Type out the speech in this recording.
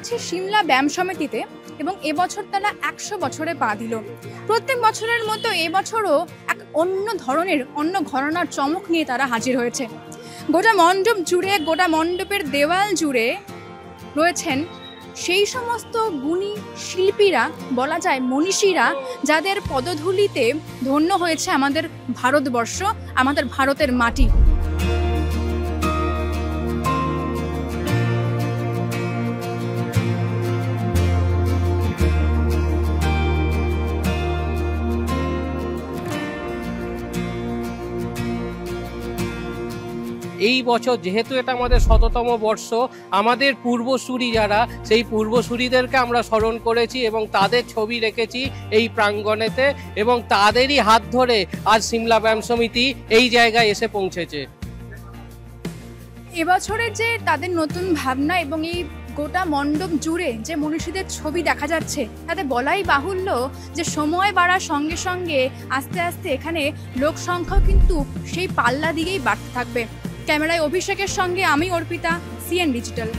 আছি সিমলা ব্যায়াম সমিতিতে এবং এবছর তারা 100 বছরে পা দিল। প্রত্যেক বছরের মতো এবছরও এক অন্য ঘরানার চমক নিয়ে তারা হাজির হয়েছে। গোটা মণ্ডপ জুড়ে, গোটা মণ্ডপের দেওয়াল জুড়ে রয়েছেন সেই সমস্ত গুণী শিল্পীরা, বলা যায় মনীষীরা, যাদের পদধূলিতে ধন্য হয়েছে আমাদের ভারতবর্ষ, আমাদের ভারতের মাটি। এই বছর যেহেতু এটা আমাদের 100তম বর্ষ, আমাদের পূর্বসূরি যারা, সেই পূর্বসূরিদেরকে আমরা স্মরণ করেছি এবং তাদের ছবি রেখেছি এই প্রাঙ্গণেতে, এবং তাদেরই হাত ধরে আজ সিমলা ব্যায়াম সমিতি এই জায়গায় এসে পৌঁছেছে। এবছরের যে তাদের নতুন ভাবনা এবং এই গোটা মণ্ডপ জুড়ে যে মনীষীদের ছবি দেখা যাচ্ছে, তাতে বলাই বাহুল্য যে সময় বাড়ার সঙ্গে সঙ্গে আস্তে আস্তে এখানে লোক সংখ্যাও কিন্তু সেই পাল্লা দিকেই বাড়তে থাকবে। ক্যামেরায় অভিষেকের সঙ্গে আমি অর্পিতা, সিএন ডিজিটাল।